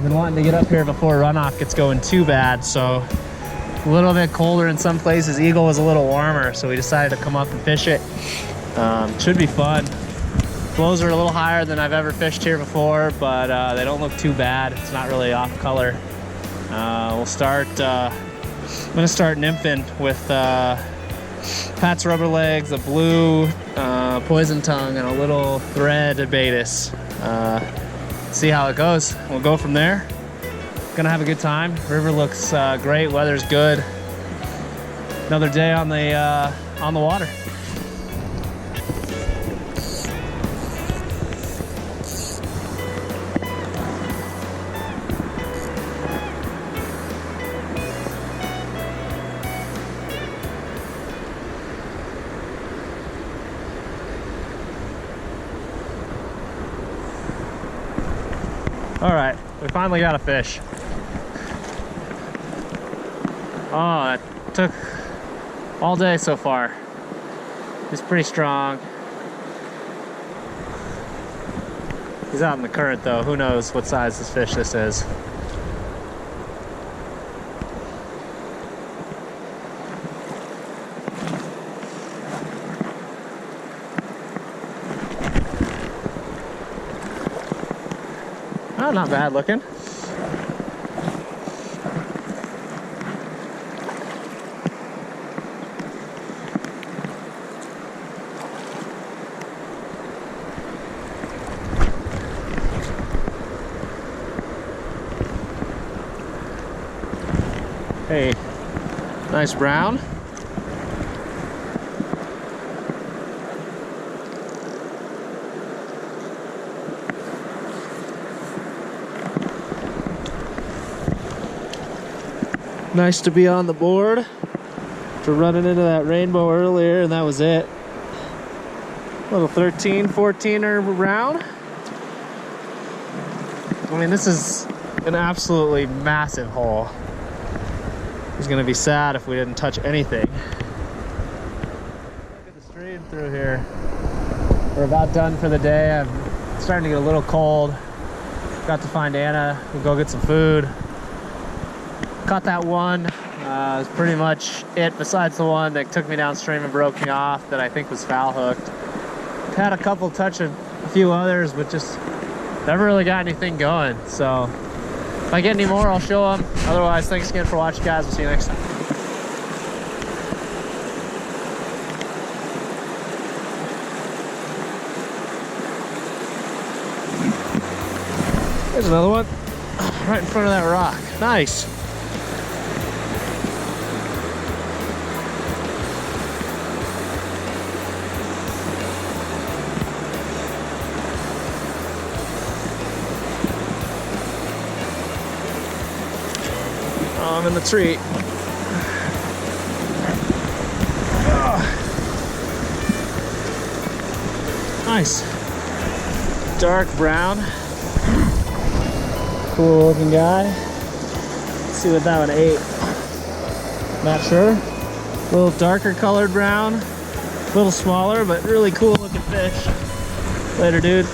been wanting to get up here before runoff gets going too bad, so a little bit colder in some places. Eagle was a little warmer, so we decided to come up and fish it. Should be fun. Flows are a little higher than I've ever fished here before, but they don't look too bad. It's not really off color. We'll start, I'm gonna start nymphing with Pat's Rubber Legs, a blue poison tongue, and a little thread Abatis. See how it goes. We'll go from there. Gonna have a good time. River looks great, weather's good. Another day on the water. All right, we finally got a fish. Oh, it took all day so far. He's pretty strong. He's out in the current though. Who knows what size this fish this is. Oh, not bad looking. Hey, nice brown. Nice to be on the board. After running into that rainbow earlier, and that was it. Little 13, 14er round. I mean, this is an absolutely massive hole. It's gonna be sad if we didn't touch anything. Look at the stream through here. We're about done for the day. I'm starting to get a little cold. Got to find Anna. We'll go get some food. Caught that one. It's pretty much it, besides the one that took me downstream and broke me off that I think was foul hooked. Had a couple touch a few others, but just never really got anything going. So if I get any more, I'll show them. Otherwise, thanks again for watching, guys. We'll see you next time. There's another one right in front of that rock. Nice. I'm in the tree. Oh. Nice. Dark brown. Cool looking guy. Let's see what that one ate. Not sure. A little darker colored brown. A little smaller, but really cool looking fish. Later, dude.